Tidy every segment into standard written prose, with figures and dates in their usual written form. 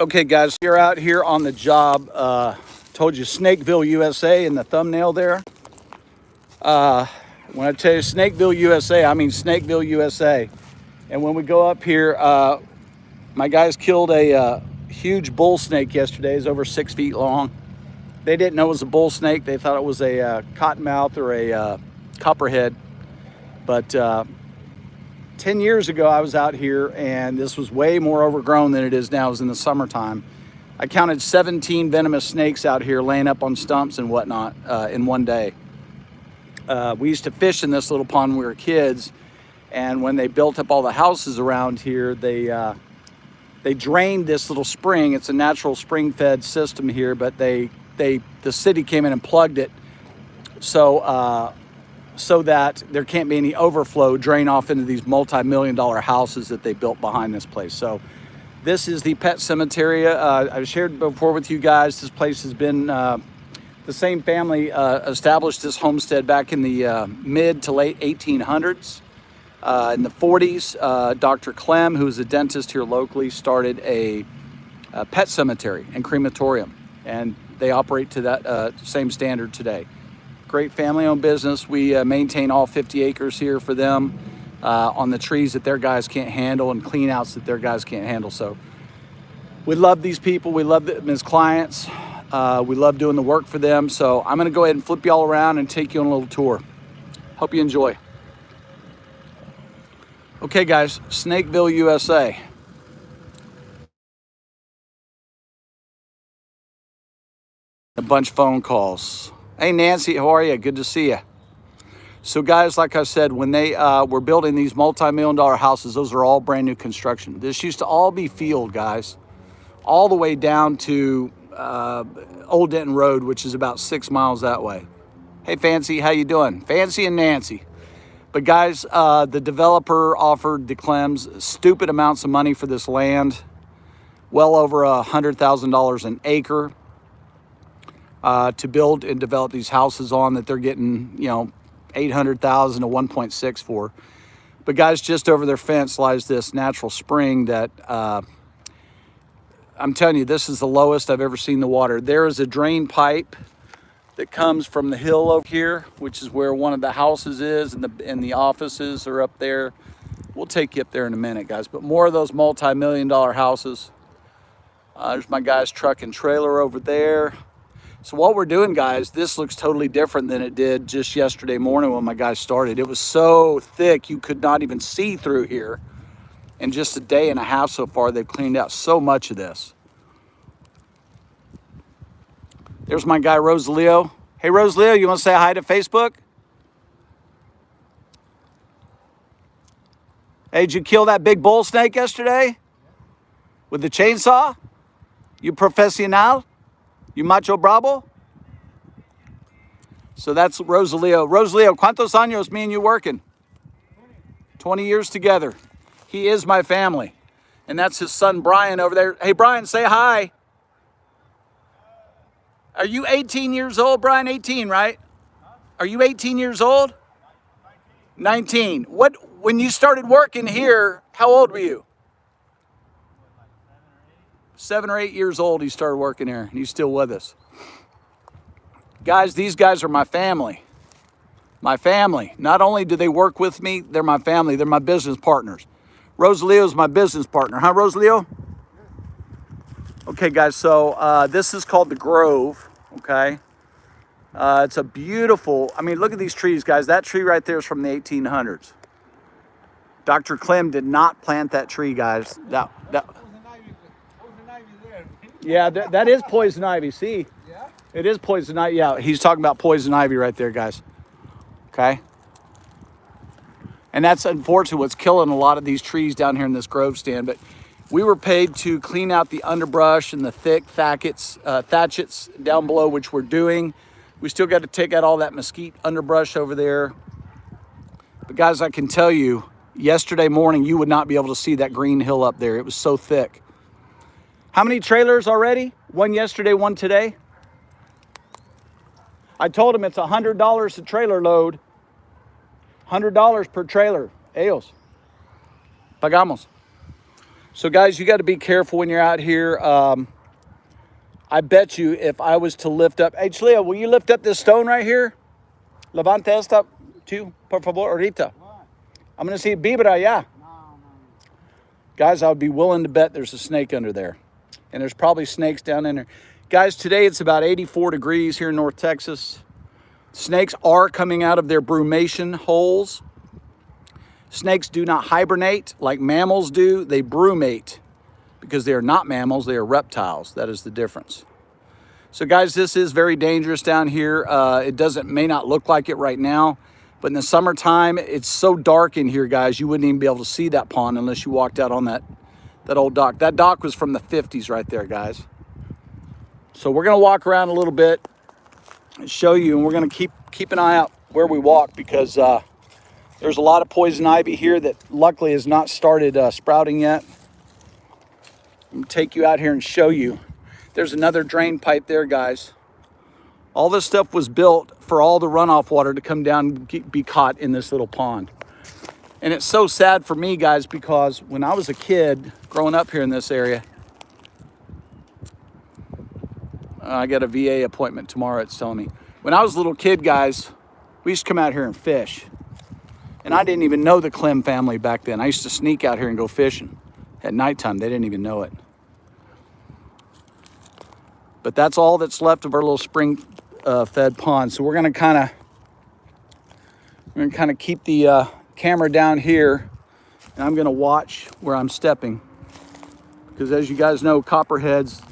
Okay, guys, you're out here on the job. Told you Snakeville USA in the thumbnail there. When I tell you Snakeville USA, I mean Snakeville USA. And when we go up here, my guys killed a huge bull snake yesterday. It's over 6 feet long. They didn't know it was a bull snake. They thought it was a cottonmouth or a copperhead. But 10 years ago, I was out here, and this was way more overgrown than it is now. It was in the summertime. I counted 17 venomous snakes out here laying up on stumps and whatnot in one day. We used to fish in this little pond when we were kids, and when they built up all the houses around here, they drained this little spring. It's a natural spring-fed system here, but the city came in and plugged it so that there can't be any overflow drain off into these multi-million-dollar houses that they built behind this place. So this is the pet cemetery. I've shared before with you guys, this place has been, the same family established this homestead back in the mid to late 1800s. In the 40s, Dr. Clem, who is a dentist here locally, started a pet cemetery and crematorium, and they operate to that same standard today. Great family-owned business. We maintain all 50 acres here for them on the trees that their guys can't handle and clean outs that their guys can't handle. So we love these people. We love them as clients. We love doing the work for them. So I'm going to go ahead and flip you all around and take you on a little tour. Hope you enjoy. Okay, guys, Snakeville, USA. A bunch of phone calls. Hey, Nancy, how are you? Good to see you. So, guys, like I said, when they were building these multi-million-dollar houses, those are all brand new construction. This used to all be field, guys, all the way down to Old Denton Road, which is about 6 miles that way. Hey, Fancy, how you doing? Fancy and Nancy. But, guys, the developer offered the Clems stupid amounts of money for this land, well over $100,000 an acre. To build and develop these houses on that they're getting, you know, $800,000 to $1.6 for. But guys, just over their fence lies this natural spring that I'm telling you, this is the lowest I've ever seen the water. There is a drain pipe that comes from the hill over here, which is where one of the houses is, and the offices are up there. We'll take you up there in a minute, guys. But more of those multi-million-dollar houses. There's my guy's truck and trailer over there. So what we're doing, guys, this looks totally different than it did just yesterday morning when my guys started. It was so thick you could not even see through here. In just a day and a half so far, they've cleaned out so much of this. There's my guy, Rosaleo. Hey, Rosaleo, you want to say hi to Facebook? Hey, did you kill that big bull snake yesterday? With the chainsaw? You professional? You macho bravo? So that's Rosaleo. Rosaleo, ¿cuántos años me and you working? 20 years together. He is my family. And that's his son, Brian, over there. Hey, Brian, say hi. Are you 18 years old, Brian? 18, right? Are you 18 years old? 19. When you started working here, how old were you? 7 or 8 years old, he started working here, and he's still with us. Guys, these guys are my family. My family. Not only do they work with me, they're my family. They're my business partners. Rosaleo is my business partner. Huh, Rosaleo? Okay, guys, so this is called the Grove, okay? It's a beautiful, I mean, look at these trees, guys. That tree right there is from the 1800s. Dr. Clem did not plant that tree, guys. Yeah, that is poison ivy. See? Yeah? It is poison ivy. Yeah, he's talking about poison ivy right there, guys. Okay? And that's unfortunately what's killing a lot of these trees down here in this grove stand. But we were paid to clean out the underbrush and the thick thatchets down below, which we're doing. We still got to take out all that mesquite underbrush over there. But guys, I can tell you, yesterday morning, you would not be able to see that green hill up there. It was so thick. How many trailers already? One yesterday, one today. I told him it's $100 a trailer load. $100 per trailer. Ellos. Pagamos. So guys, you got to be careful when you're out here. I bet you if I was to lift up, hey Chlea, will you lift up this stone right here? Levante esta tú, por favor, ahorita. I'm going to see Bibra, yeah. Guys, I would be willing to bet there's a snake under there. And there's probably snakes down in there. Guys, today it's about 84 degrees here in North Texas. Snakes are coming out of their brumation holes. Snakes do not hibernate like mammals do. They brumate because they are not mammals. They are reptiles. That is the difference. So guys, this is very dangerous down here. It may not look like it right now, but in the summertime, it's so dark in here, guys, you wouldn't even be able to see that pond unless you walked out on that old dock. That dock was from the 50s right there, guys. So we're gonna walk around a little bit and show you, and we're gonna keep an eye out where we walk because there's a lot of poison ivy here that luckily has not started sprouting yet. I'm gonna take you out here and show you. There's another drain pipe there, guys. All this stuff was built for all the runoff water to come down and be caught in this little pond. And it's so sad for me, guys, because when I was a kid growing up here in this area, I got a VA appointment tomorrow, it's telling me. When I was a little kid, guys, we used to come out here and fish. And I didn't even know the Clem family back then. I used to sneak out here and go fishing at nighttime. They didn't even know it. But that's all that's left of our little spring fed pond. So we're gonna kind of keep the camera down here, and I'm gonna watch where I'm stepping. Because as you guys know, copperheads,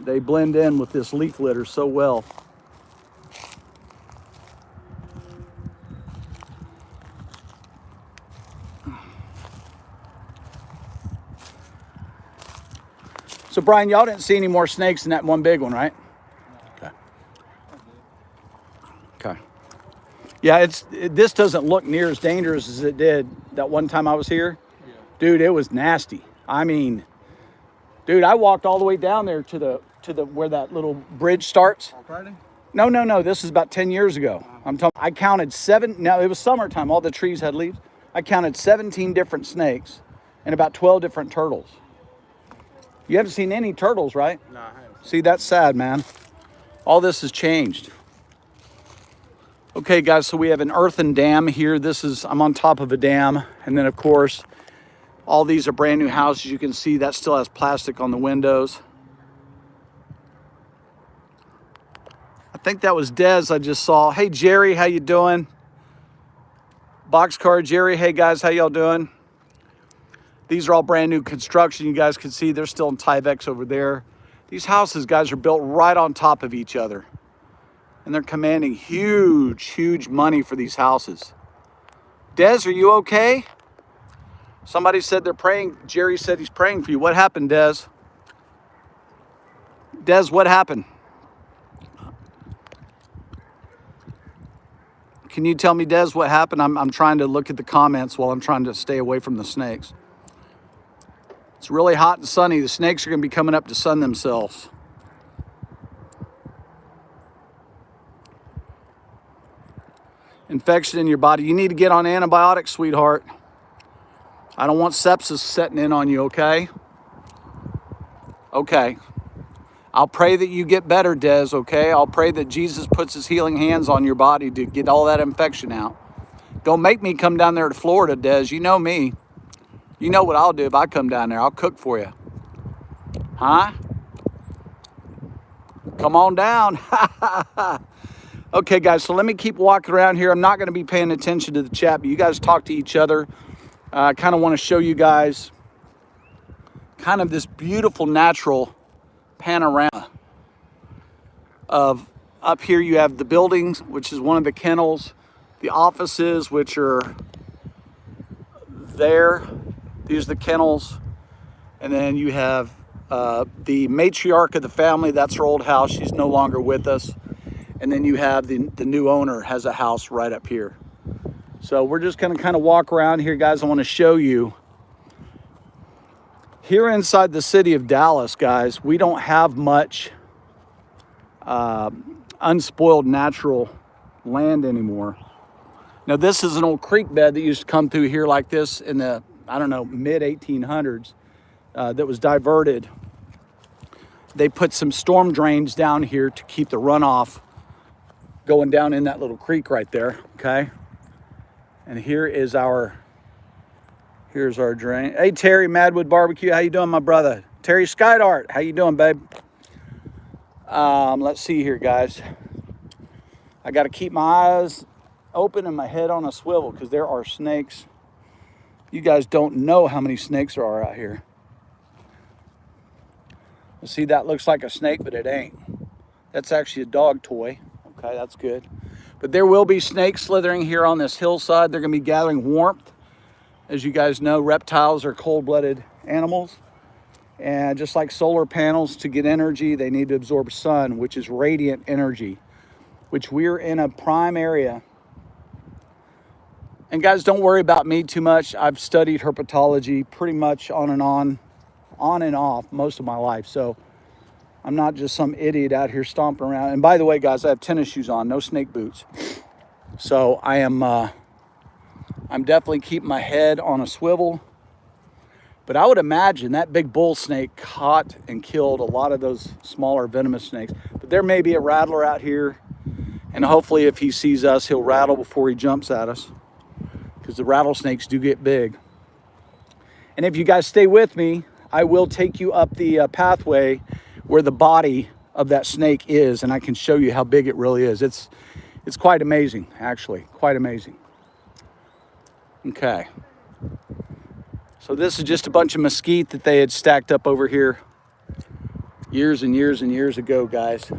they blend in with this leaf litter so well. So Brian, y'all didn't see any more snakes than that one big one, right? Okay. Okay. Yeah, this doesn't look near as dangerous as it did that one time I was here. Yeah. Dude, it was nasty. I mean, dude, I walked all the way down there to the where that little bridge starts. On Friday? No. This is about 10 years ago. I counted 7. Now it was summertime. All the trees had leaves. I counted 17 different snakes and about 12 different turtles. You haven't seen any turtles, right? No, I haven't. See, that's sad, man. All this has changed. Okay, guys, so we have an earthen dam here. I'm on top of a dam. And then, of course, all these are brand new houses. You can see that still has plastic on the windows. I think that was Dez I just saw. Hey, Jerry, how you doing? Boxcar Jerry, hey, guys, how y'all doing? These are all brand new construction. You guys can see they're still in Tyvek over there. These houses, guys, are built right on top of each other. And they're commanding huge, huge money for these houses. Dez, are you okay? Somebody said they're praying. Jerry said he's praying for you. What happened, Dez? Dez, what happened? Can you tell me, Dez, what happened? I'm trying to look at the comments while I'm trying to stay away from the snakes. It's really hot and sunny. The snakes are going to be coming up to sun themselves. Infection in your body. You need to get on antibiotics, sweetheart. I don't want sepsis setting in on you, okay? Okay. I'll pray that you get better, Des, okay? I'll pray that Jesus puts his healing hands on your body to get all that infection out. Don't make me come down there to Florida, Des. You know me. You know what I'll do if I come down there. I'll cook for you. Huh? Come on down. Okay, guys, so let me keep walking around here. I'm not going to be paying attention to the chat, but you guys talk to each other. I kind of want to show you guys kind of this beautiful natural panorama of up here. You have the buildings, which is one of the kennels, the offices, which are there. These are the kennels. And then you have the matriarch of the family. That's her old house. She's no longer with us. And then you have the new owner has a house right up here. So we're just going to kind of walk around here, guys. I want to show you. Here inside the city of Dallas, guys, we don't have much unspoiled natural land anymore. Now, this is an old creek bed that used to come through here like this in the, I don't know, mid-1800s. that was diverted. They put some storm drains down here to keep the runoff going down in that little creek right there, okay? And here's our drain. Hey, Terry, Madwood Barbecue, how you doing, my brother? Terry Skydart, how you doing, babe? Let's see here, guys. I got to keep my eyes open and my head on a swivel because there are snakes. You guys don't know how many snakes there are out here. See, that looks like a snake, but it ain't. That's actually a dog toy. Okay, that's good. But there will be snakes slithering here on this hillside. They're going to be gathering warmth. As you guys know, reptiles are cold-blooded animals. And just like solar panels, to get energy, they need to absorb sun, which is radiant energy, which we're in a prime area. And guys, don't worry about me too much. I've studied herpetology pretty much on and off most of my life. So I'm not just some idiot out here stomping around. And by the way, guys, I have tennis shoes on, no snake boots. So I'm definitely keeping my head on a swivel. But I would imagine that big bull snake caught and killed a lot of those smaller venomous snakes. But there may be a rattler out here. And hopefully if he sees us, he'll rattle before he jumps at us, because the rattlesnakes do get big. And if you guys stay with me, I will take you up the pathway where the body of that snake is, and I can show you how big it really is. It's quite amazing, actually, quite amazing. Okay. So this is just a bunch of mesquite that they had stacked up over here years and years and years ago, guys.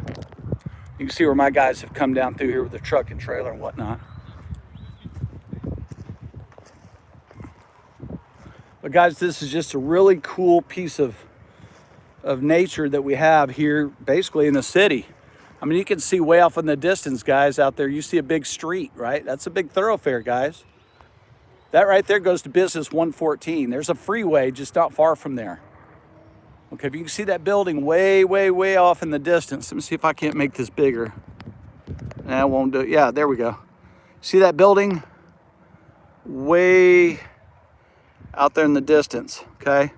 You can see where my guys have come down through here with the truck and trailer and whatnot. But guys, this is just a really cool piece of nature that we have here, basically in the city. I mean, you can see way off in the distance, guys, out there. You see a big street, right? That's a big thoroughfare, guys. That right there goes to Business 114. There's a freeway just not far from there. Okay, if you can see that building way, way, way off in the distance. Let me see if I can't make this bigger. Nah, I won't do it. Yeah, there we go. See that building? Way out there in the distance, okay?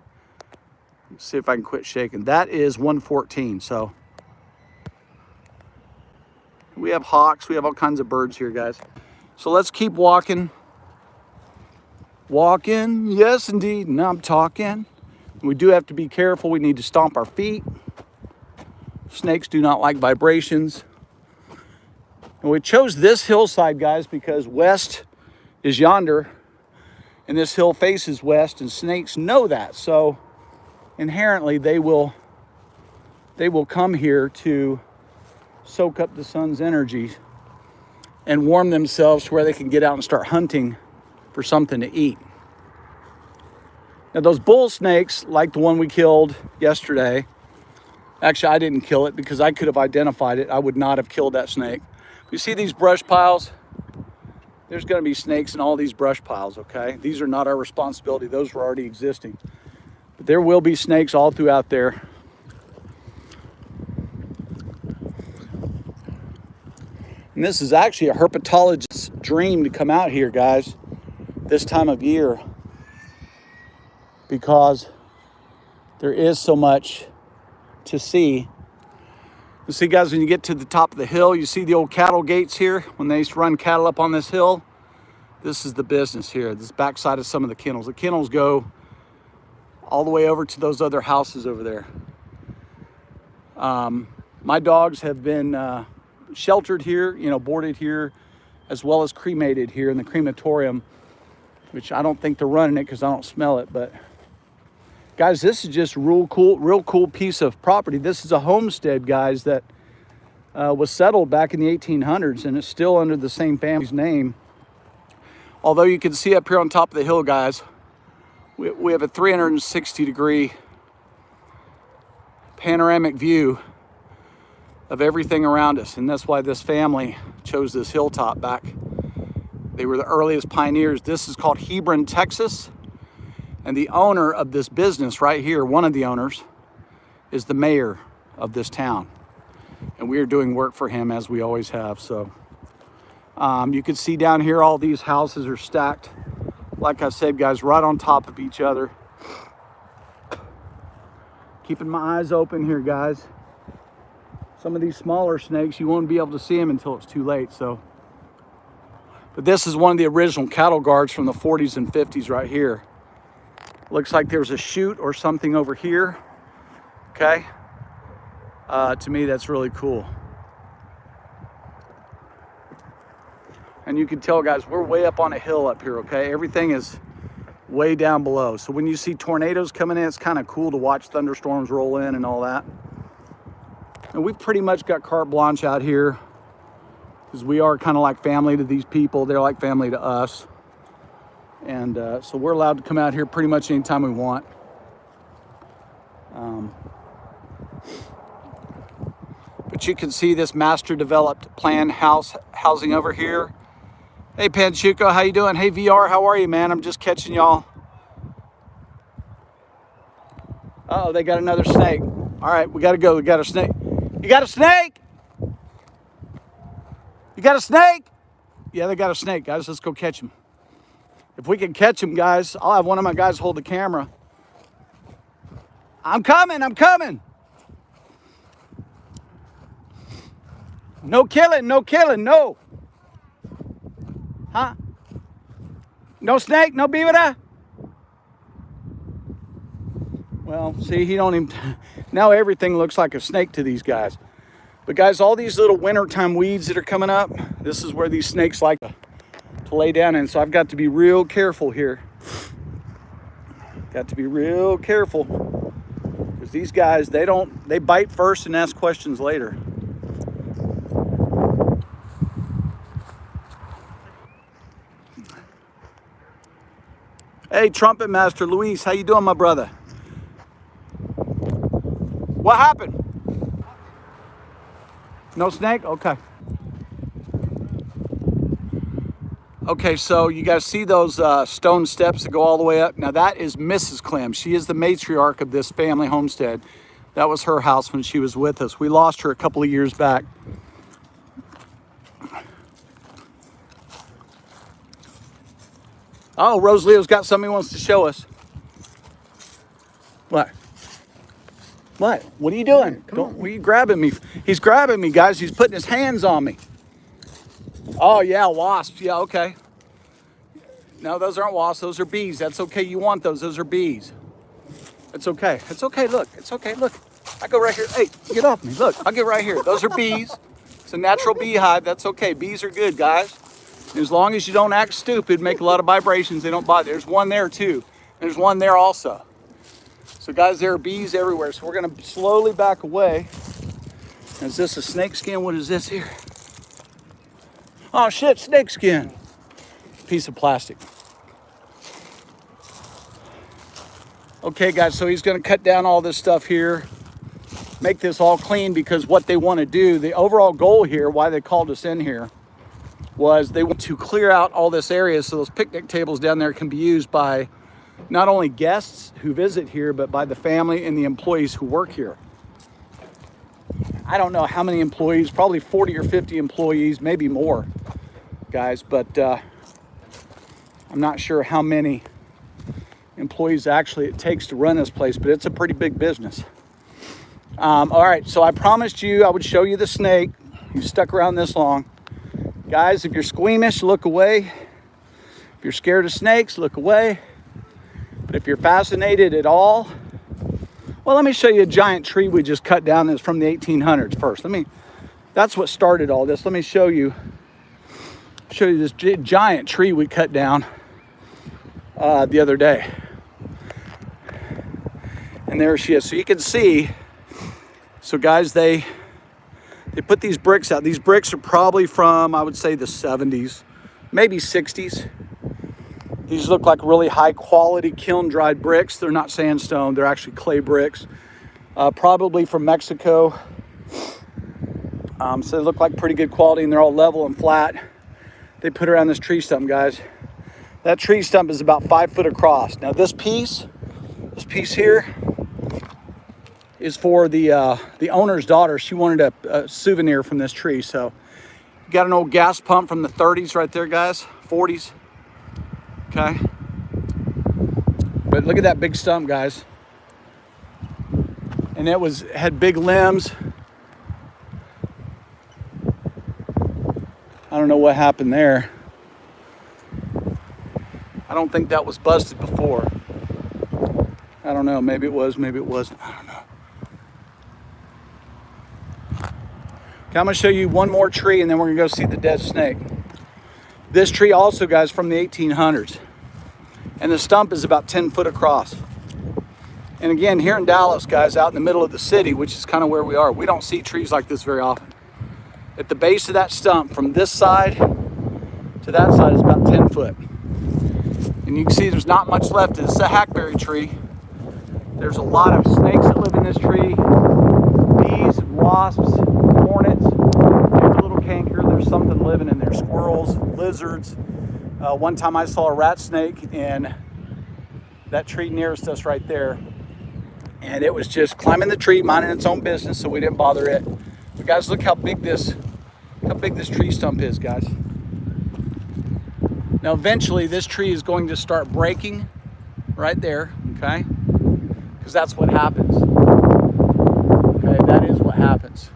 Let's see if I can quit shaking. That is 114, so. We have hawks, we have all kinds of birds here, guys. So let's keep walking. Walking, yes indeed, and I'm talking. We do have to be careful. We need to stomp our feet. Snakes do not like vibrations. And we chose this hillside, guys, because west is yonder, and this hill faces west, and snakes know that. So inherently they will come here to soak up the sun's energy and warm themselves to where they can get out and start hunting for something to eat. Now those bull snakes, like the one we killed yesterday, actually I didn't kill it because I could have identified it. I would not have killed that snake. You see these brush piles? There's going to be snakes in all these brush piles, okay? These are not our responsibility. Those were already existing. But there will be snakes all throughout there. And this is actually a herpetologist's dream to come out here, guys, this time of year, because there is so much to see. You see, guys, when you get to the top of the hill, you see the old cattle gates here. When they used to run cattle up on this hill, this is the business here. This backside of some of the kennels. The kennels go all the way over to those other houses over there. My dogs have been sheltered here, boarded here, as well as cremated here in the crematorium, which I don't think they're running it because I don't smell it. But guys, this is just real cool piece of property. This is a homestead, guys, that was settled back in the 1800s, and it's still under the same family's name. Although you can see up here on top of the hill, guys, we have a 360-degree panoramic view of everything around us, and that's why this family chose this hilltop back. They were the earliest pioneers. This is called Hebron, Texas, and the owner of this business right here, one of the owners, is the mayor of this town, and we are doing work for him as we always have. So you can see down here all these houses are stacked, like I said, guys, right on top of each other. Keeping my eyes open here, guys. Some of these smaller snakes, you won't be able to see them until it's too late. So, but this is one of the original cattle guards from the 40s and 50s right here. Looks like there's a chute or something over here. Okay. To me, that's really cool. And you can tell, guys, we're way up on a hill up here, okay? Everything is way down below. So when you see tornadoes coming in, it's kind of cool to watch thunderstorms roll in and all that. And we've pretty much got carte blanche out here because we are kind of like family to these people. They're like family to us. And so we're allowed to come out here pretty much anytime we want. But you can see this master developed plan housing over here. Hey Panchuco, how you doing? Hey VR, how are you, man? I'm just catching y'all. Uh-oh, they got another snake. All right, we gotta go. We got a snake. You got a snake? You got a snake? Yeah, they got a snake, guys. Let's go catch him. If we can catch him, guys, I'll have one of my guys hold the camera. I'm coming, I'm coming. No killing, no killing, no. Huh? No snake, no beaver. Well, see, he don't even, now everything looks like a snake to these guys. But guys, all these little wintertime weeds that are coming up, this is where these snakes like to lay down in. So I've got to be real careful here. Got to be real careful. Because these guys, they bite first and ask questions later. Hey, Trumpet Master Luis, how you doing, my brother? What happened? No snake? Okay. Okay, so you guys see those stone steps that go all the way up? Now that is Mrs. Clem. She is the matriarch of this family homestead. That was her house when she was with us. We lost her a couple of years back. Oh, Rosaleo's got something he wants to show us. What? What? What are you doing? What are you grabbing me? He's grabbing me, guys. He's putting his hands on me. Oh, yeah, wasps. Yeah, okay. No, those aren't wasps. Those are bees. That's okay. You want those. Those are bees. It's okay. It's okay. Look. It's okay. Look. I go right here. Hey, get off me. Look, I'll get right here. Those are bees. It's a natural beehive. That's okay. Bees are good, guys. As long as you don't act stupid, make a lot of vibrations, they don't bother. There's one there too. There's one there also. So guys, there are bees everywhere. So we're gonna slowly back away. Is this a snake skin? What is this here? Oh shit, snake skin. Piece of plastic. Okay guys, so he's gonna cut down all this stuff here. Make this all clean because what they wanna do, the overall goal here, why they called us in here, was they want to clear out all this area so those picnic tables down there can be used by not only guests who visit here, but by the family and the employees who work here. I don't know how many employees, probably 40 or 50 employees, maybe more, guys, but I'm not sure how many employees actually it takes to run this place, but it's a pretty big business. All right, so I promised you I would show you the snake. You stuck around this long. Guys, if you're squeamish, look away. If you're scared of snakes, look away. But if you're fascinated at all, well, let me show you a giant tree we just cut down that's from the 1800s first. That's what started all this. Let me show you this giant tree we cut down the other day. And there she is. So you can see, so guys, they put these bricks out. These bricks are probably from, I would say, the 70s, maybe 60s. These look like really high quality kiln dried bricks. They're not sandstone, they're actually clay bricks. Probably from Mexico. So they look like pretty good quality and they're all level and flat. They put around this tree stump, guys. That tree stump is about 5 foot across. Now this piece here, is for the owner's daughter. She wanted a souvenir from this tree. So got an old gas pump from the 30s right there, guys, 40s. Okay. But look at that big stump, guys. And it had big limbs. I don't know what happened there. I don't think that was busted before. I don't know, maybe it was, maybe it wasn't, I don't know. Okay, I'm gonna show you one more tree and then we're gonna go see the dead snake. This tree also, guys, from the 1800s. And the stump is about 10 foot across. And again, here in Dallas, guys, out in the middle of the city, which is kind of where we are, we don't see trees like this very often. At the base of that stump, from this side to that side, is about 10 foot. And you can see there's not much left. This is a hackberry tree. There's a lot of snakes that live in this tree. Bees, wasps, hornets, every little canker. There's something living in there. Squirrels, lizards. One time I saw a rat snake in that tree nearest us right there. And it was just climbing the tree, minding its own business, so we didn't bother it. But guys, look how big this tree stump is, guys. Now eventually this tree is going to start breaking right there, okay? Because that's what happens. Okay, that is what happens.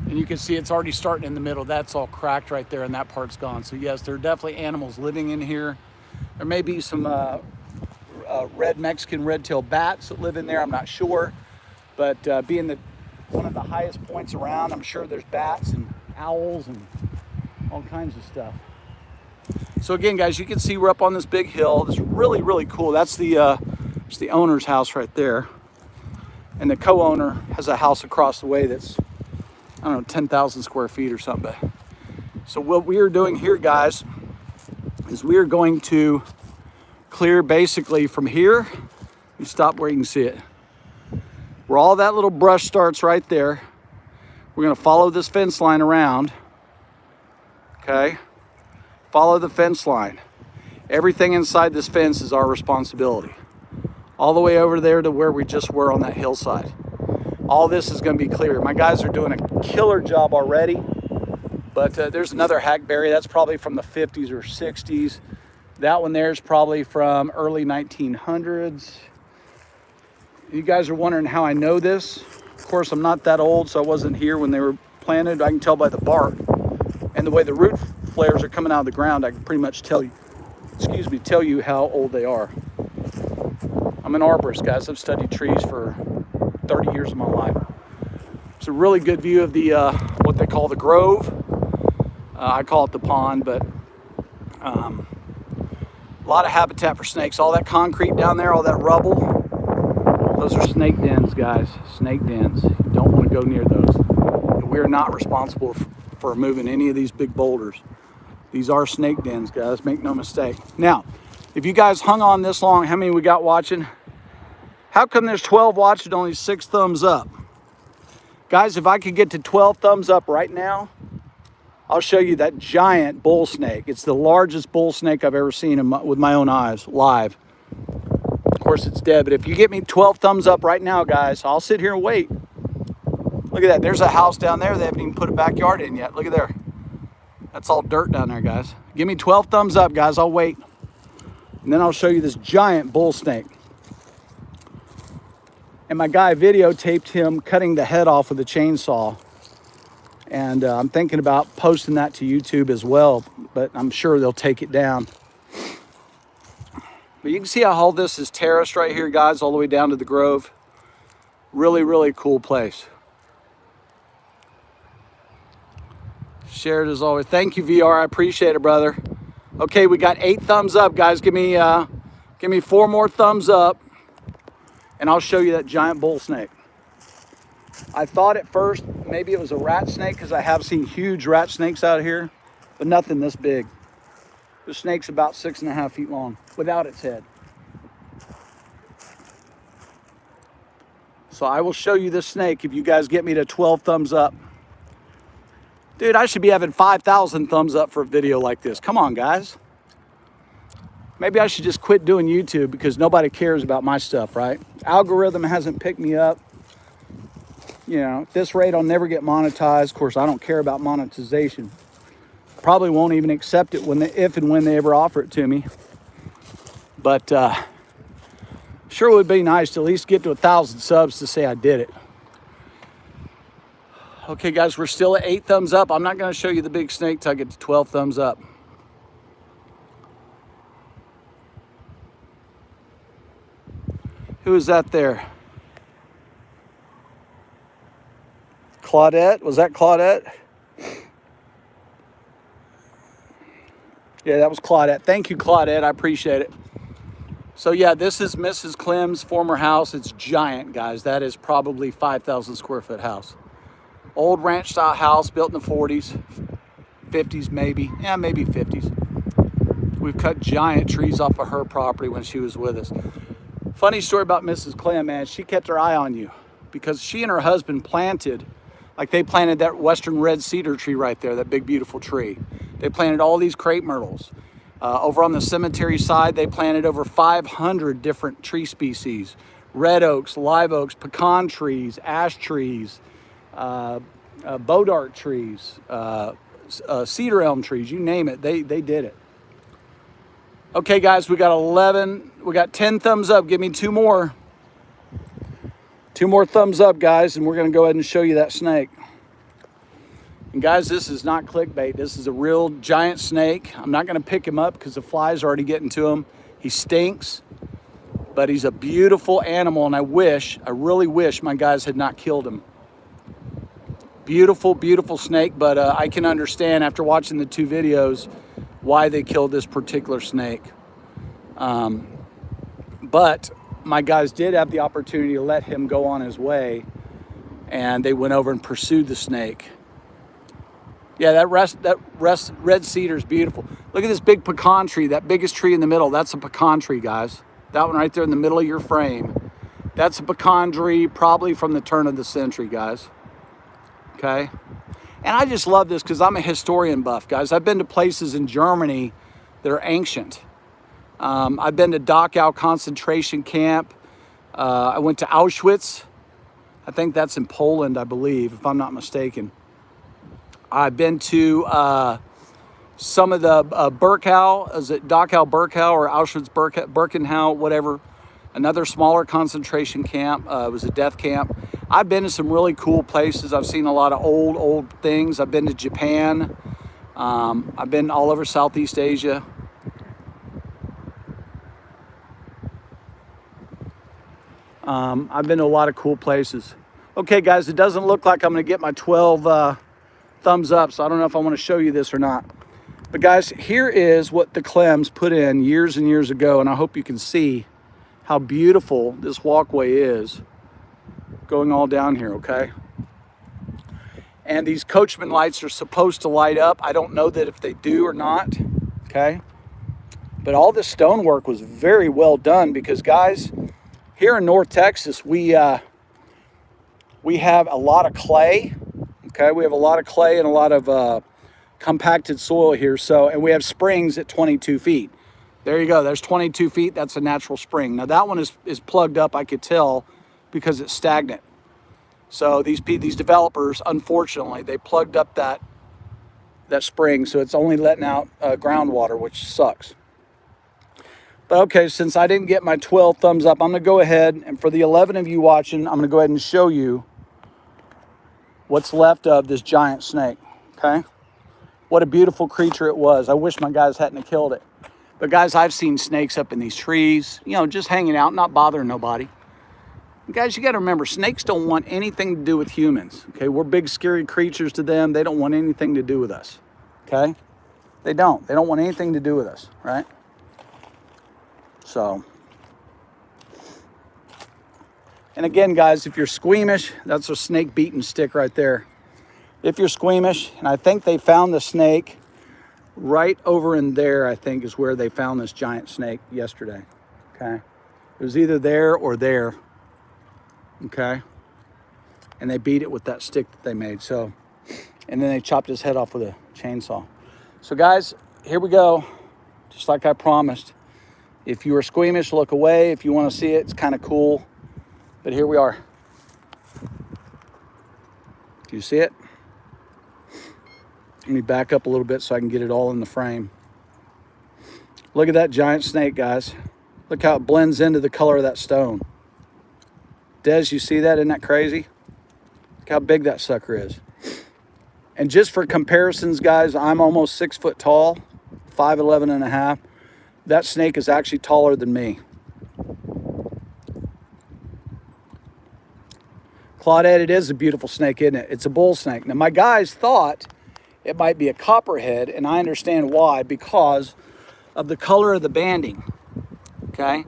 And you can see it's already starting in the middle. That's all cracked right there and that part's gone. So yes, there are definitely animals living in here. There may be some red Mexican red-tailed bats that live in there, I'm not sure. But being one of the highest points around, I'm sure there's bats and owls and all kinds of stuff. So again, guys, you can see we're up on this big hill. It's really, really cool. That's the owner's house right there. And the co-owner has a house across the way that's, I don't know, 10,000 square feet or something. So what we are doing here, guys, is we are going to clear basically from here. You stop where you can see it. Where all that little brush starts right there. We're gonna follow this fence line around, okay? Follow the fence line. Everything inside this fence is our responsibility. All the way over there to where we just were on that hillside. All this is gonna be clear. My guys are doing a killer job already, but there's another hackberry. That's probably from the 50s or 60s. That one there is probably from early 1900s. You guys are wondering how I know this. Of course, I'm not that old, so I wasn't here when they were planted. I can tell by the bark and the way the root flares are coming out of the ground. I can pretty much tell you how old they are. I'm an arborist, guys. I've studied trees for 30 years of my life. It's a really good view of the what they call the grove. I call it the pond, but a lot of habitat for snakes. All that concrete down there, all that rubble, those are snake dens, guys. Snake dens. You don't want to go near those. We are not responsible for moving any of these big boulders. These are snake dens, guys. Make no mistake. Now, if you guys hung on this long, how many we got watching? How come there's 12 watching, only 6 thumbs up? Guys, if I could get to 12 thumbs up right now, I'll show you that giant bull snake. It's the largest bull snake I've ever seen with my own eyes, live. Of course, it's dead, but if you get me 12 thumbs up right now, guys, I'll sit here and wait. Look at that. There's a house down there. They haven't even put a backyard in yet. Look at there. That's all dirt down there, guys. Give me 12 thumbs up, guys. I'll wait. And then I'll show you this giant bull snake. And my guy videotaped him cutting the head off with a chainsaw. And I'm thinking about posting that to YouTube as well, but I'm sure they'll take it down. But you can see how all this is terraced right here, guys, all the way down to the grove. Really, really cool place. Shared as always. Thank you, VR. I appreciate it, brother. Okay, we got 8 thumbs up, guys. Give me 4 more thumbs up, and I'll show you that giant bull snake. I thought at first maybe it was a rat snake because I have seen huge rat snakes out here, but nothing this big. The snake's about 6.5 feet long without its head. So I will show you this snake if you guys get me to 12 thumbs up. Dude, I should be having 5,000 thumbs up for a video like this. Come on, guys. Maybe I should just quit doing YouTube because nobody cares about my stuff, right? Algorithm hasn't picked me up. You know, at this rate, I'll never get monetized. Of course, I don't care about monetization. Probably won't even accept it if and when they ever offer it to me. But Sure would be nice to at least get to 1,000 subs to say I did it. Okay, guys, we're still at 8 thumbs up. I'm not going to show you the big snake till I get to 12 thumbs up. Who is that there? Claudette? Was that Claudette? Yeah, that was Claudette. Thank you, Claudette. I appreciate it. So yeah, this is Mrs. Clem's former house. It's giant, guys. That is probably 5,000 square foot house. Old ranch style house built in the 40s, 50s maybe. Yeah, maybe 50s. We've cut giant trees off of her property when she was with us. Funny story about Mrs. Clem, man. She kept her eye on you because she and her husband planted, like they planted that western red cedar tree right there, that big beautiful tree. They planted all these crepe myrtles. Over on the cemetery side, they planted over 500 different tree species. Red oaks, live oaks, pecan trees, ash trees, bodart trees, cedar elm trees, you name it, they did it. Okay, guys, we got 10 thumbs up. Give me 2 more. 2 more thumbs up, guys, and we're gonna go ahead and show you that snake. And guys, this is not clickbait. This is a real giant snake. I'm not gonna pick him up because the flies are already getting to him. He stinks, but he's a beautiful animal, and I really wish my guys had not killed him. Beautiful, beautiful snake, but I can understand after watching the 2 videos why they killed this particular snake. But my guys did have the opportunity to let him go on his way, and they went over and pursued the snake. Yeah, that red cedar is beautiful. Look at this big pecan tree, that biggest tree in the middle. That's a pecan tree, guys. That one right there in the middle of your frame. That's a pecan tree, probably from the turn of the century, guys. Okay? And I just love this because I'm a historian buff, guys. I've been to places in Germany that are ancient. I've been to Dachau concentration camp. I went to Auschwitz. I think that's in Poland, I believe, if I'm not mistaken. I've been to some of the Birkenau, is it Dachau Birkenau or Auschwitz Birkenau, whatever. Another smaller concentration camp. It was a death camp. I've been to some really cool places. I've seen a lot of old things. I've been to Japan. I've been all over Southeast Asia. I've been to a lot of cool places. Okay, guys, it doesn't look like I'm going to get my 12 thumbs up, so I don't know if I want to show you this or not. But guys, here is what the Clems put in years and years ago, and I hope you can see how beautiful this walkway is going all down here, okay? And these coachman lights are supposed to light up. I don't know that if they do or not, okay? But all this stonework was very well done because, guys, here in North Texas, we have a lot of clay, okay? We have a lot of clay and a lot of compacted soil here. So, and we have springs at 22 feet. There you go. There's 22 feet. That's a natural spring. Now that one is plugged up, I could tell, because it's stagnant. So these developers, unfortunately, they plugged up that spring, so it's only letting out groundwater, which sucks. But okay, since I didn't get my 12 thumbs up, I'm going to go ahead, and for the 11 of you watching, I'm going to go ahead and show you what's left of this giant snake, okay? What a beautiful creature it was. I wish my guys hadn't have killed it. But guys, I've seen snakes up in these trees, you know, just hanging out, not bothering nobody. And guys, you got to remember, snakes don't want anything to do with humans, okay? We're big, scary creatures to them. They don't want anything to do with us, okay? They don't. They don't want anything to do with us, right? So, and again, guys, if you're squeamish, that's a snake beating stick right there. If you're squeamish, and I think they found the snake right over in there, I think is where they found this giant snake yesterday, okay? It was either there or there, okay? And they beat it with that stick that they made, so, and then they chopped his head off with a chainsaw. So guys, here we go, just like I promised. If you are squeamish, look away. If you want to see it, it's kind of cool. But here we are. Do you see it? Let me back up a little bit so I can get it all in the frame. Look at that giant snake, guys. Look how it blends into the color of that stone. Des, you see that? Isn't that crazy? Look how big that sucker is. And just for comparisons, guys, I'm almost 6 foot tall, 5'11 and a half. That snake is actually taller than me. Claudette, it is a beautiful snake, isn't it? It's a bull snake. Now, my guys thought it might be a copperhead, and I understand why, because of the color of the banding, okay?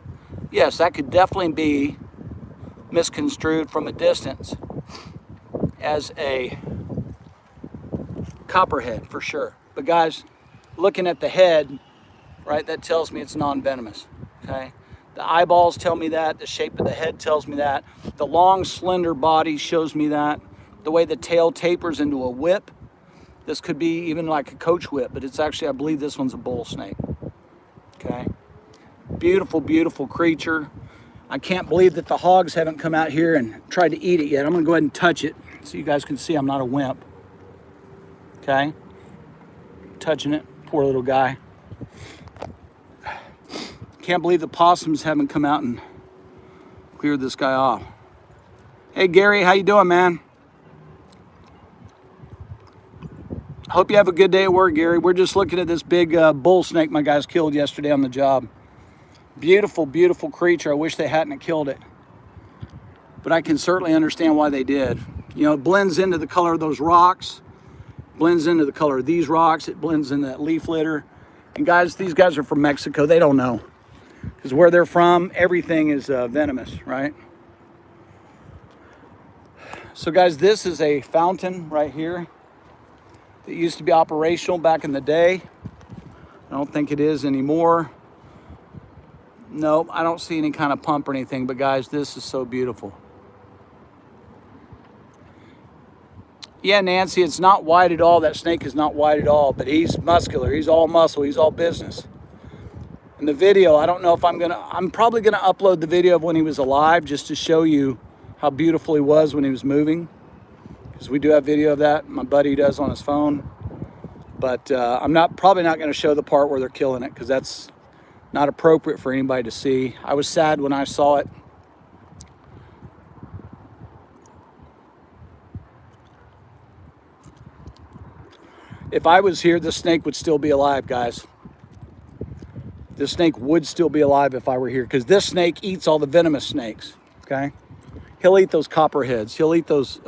Yes, that could definitely be misconstrued from a distance as a copperhead, for sure. But guys, looking at the head, right, that tells me it's non-venomous, okay? The eyeballs tell me that. The shape of the head tells me that. The long, slender body shows me that. The way the tail tapers into a whip. This could be even like a coach whip, but it's actually, I believe this one's a bull snake. Okay. Beautiful, beautiful creature. I can't believe that the hogs haven't come out here and tried to eat it yet. I'm going to go ahead and touch it so you guys can see I'm not a wimp. Okay. Touching it. Poor little guy. Can't believe the possums haven't come out and cleared this guy off. Hey Gary, how you doing, man? Hope you have a good day at work, Gary. We're just looking at this big bull snake my guys killed yesterday on the job. Beautiful, beautiful creature. I wish they hadn't killed it, but I can certainly understand why they did. You know, it blends into the color of those rocks, blends into the color of these rocks, it blends in that leaf litter. And guys, these guys are from Mexico. They don't know. Because where they're from, everything is venomous, right? So guys, this is a fountain right here that used to be operational back in the day. I don't think it is anymore. Nope, I don't see any kind of pump or anything, but guys, this is so beautiful. Yeah, Nancy, it's not white at all. That snake is not white at all, but he's muscular. He's all muscle. He's all business. In the video, I don't know if I'm probably gonna upload the video of when he was alive just to show you how beautiful he was when he was moving. Because we do have video of that. My buddy does on his phone. But I'm probably not gonna show the part where they're killing it because that's not appropriate for anybody to see. I was sad when I saw it. If I was here, this snake would still be alive, guys. This snake would still be alive if I were here because this snake eats all the venomous snakes, okay? He'll eat those copperheads. He'll eat those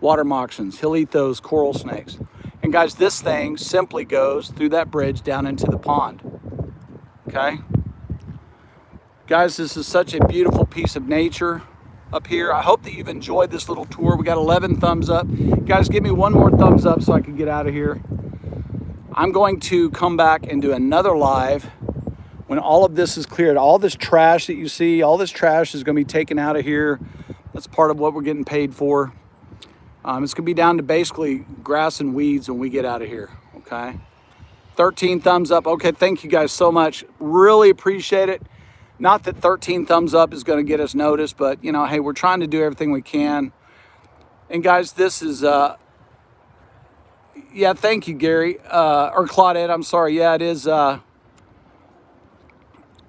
water moccasins. He'll eat those coral snakes. And guys, this thing simply goes through that bridge down into the pond, okay? Guys, this is such a beautiful piece of nature up here. I hope that you've enjoyed this little tour. We got 11 thumbs up. Guys, give me one more thumbs up so I can get out of here. I'm going to come back and do another live when all of this is cleared. All this trash that you see, all this trash is going to be taken out of here. That's part of what we're getting paid for. It's going to be down to basically grass and weeds when we get out of here, okay? 13 thumbs up. Okay, thank you guys so much. Really appreciate it. Not that 13 thumbs up is going to get us noticed, but, you know, hey, we're trying to do everything we can. And guys, this is... yeah, thank you, Gary. Or Claudette, I'm sorry. Yeah,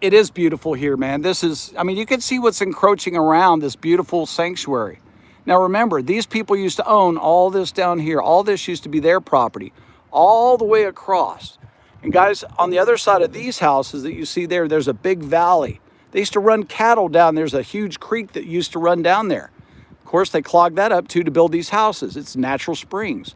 it is beautiful here, man. This is, I mean, you can see what's encroaching around this beautiful sanctuary. Now, remember, these people used to own all this down here. All this used to be their property, all the way across. And guys, on the other side of these houses that you see there, there's a big valley. They used to run cattle down. There's a huge creek that used to run down there. Of course, they clogged that up too to build these houses. It's natural springs.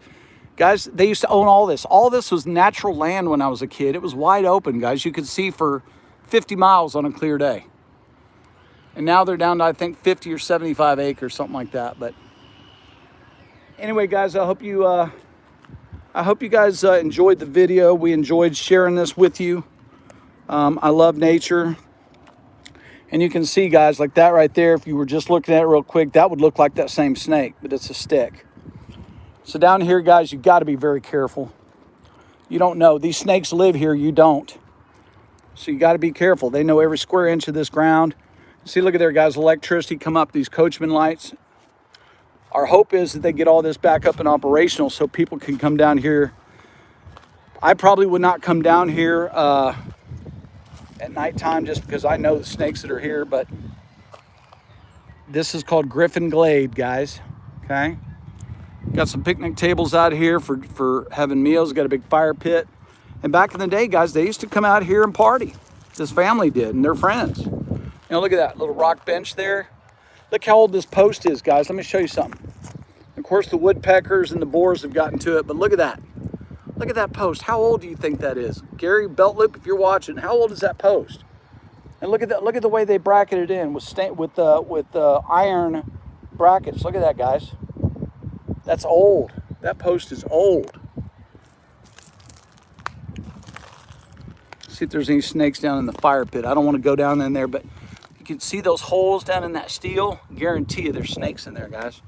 Guys, they used to own all this. All this was natural land when I was a kid. It was wide open, guys. You could see for 50 miles on a clear day. And now they're down to, I think, 50 or 75 acres, something like that. But anyway, guys, I hope you guys enjoyed the video. We enjoyed sharing this with you. I love nature. And you can see, guys, like that right there, if you were just looking at it real quick, that would look like that same snake, but it's a stick. So down here, guys, you've got to be very careful. You don't know. These snakes live here. You don't. So you got to be careful. They know every square inch of this ground. See, look at there, guys. Electricity come up, these coachman lights. Our hope is that they get all this back up and operational so people can come down here. I probably would not come down here at nighttime just because I know the snakes that are here. But this is called Griffin Glade, guys. Okay. Got some picnic tables out here for having meals. Got a big fire pit. And back in the day, guys, they used to come out here and party. This family did, and their friends. You know, look at that little rock bench there. Look how old this post is, guys. Let me show you something. Of course, the woodpeckers and the boars have gotten to it, but look at that. Look at that post. How old do you think that is? Gary Beltloop, if you're watching, how old is that post? And look at that. Look at the way they bracketed in with iron brackets. Look at that, guys. That's old. That post is old. See if there's any snakes down in the fire pit. I don't want to go down in there, but you can see those holes down in that steel. Guarantee you there's snakes in there, guys.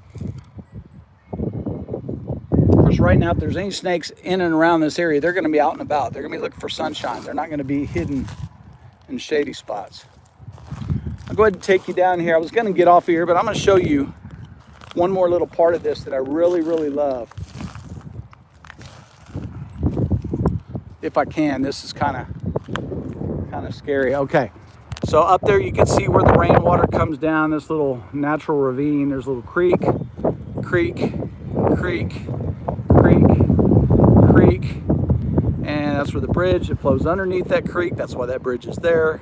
Of course, right now, if there's any snakes in and around this area, they're going to be out and about. They're going to be looking for sunshine. They're not going to be hidden in shady spots. I'll go ahead and take you down here. I was going to get off here, but I'm going to show you one more little part of this that I really, really love. If I can, this is kind of scary. Okay, so up there you can see where the rainwater comes down, this little natural ravine. There's a little creek, creek, creek, creek, creek, and that's where the bridge, it flows underneath that creek. That's why that bridge is there,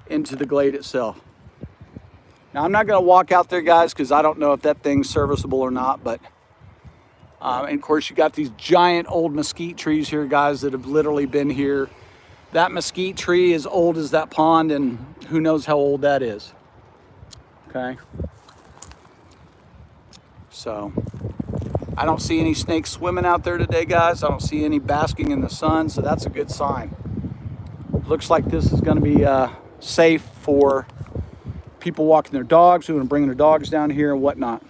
into the glade itself. Now, I'm not going to walk out there, guys, because I don't know if that thing's serviceable or not, but and of course, you got these giant old mesquite trees here, guys, that have literally been here. That mesquite tree is old as that pond, and who knows how old that is. Okay. So, I don't see any snakes swimming out there today, guys. I don't see any basking in the sun, so that's a good sign. Looks like this is going to be safe for people walking their dogs, who are bringing their dogs down here and whatnot.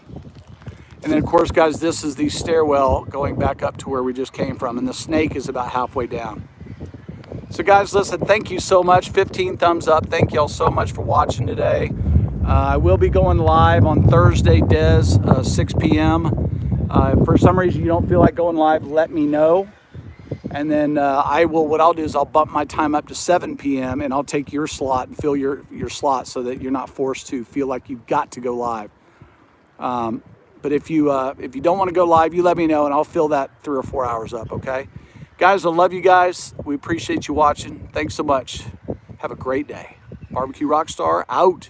And then, of course, guys, this is the stairwell going back up to where we just came from, and the snake is about halfway down. So, guys, listen, thank you so much. 15 thumbs up. Thank y'all so much for watching today. I will be going live on Thursday, 6 p.m. If for some reason you don't feel like going live, let me know. And then what I'll do is I'll bump my time up to 7 p.m. and I'll take your slot and fill your slot so that you're not forced to feel like you've got to go live. But if you don't want to go live, you let me know and I'll fill that 3 or 4 hours up, okay? Guys, I love you guys. We appreciate you watching. Thanks so much. Have a great day. Barbecue Rockstar out.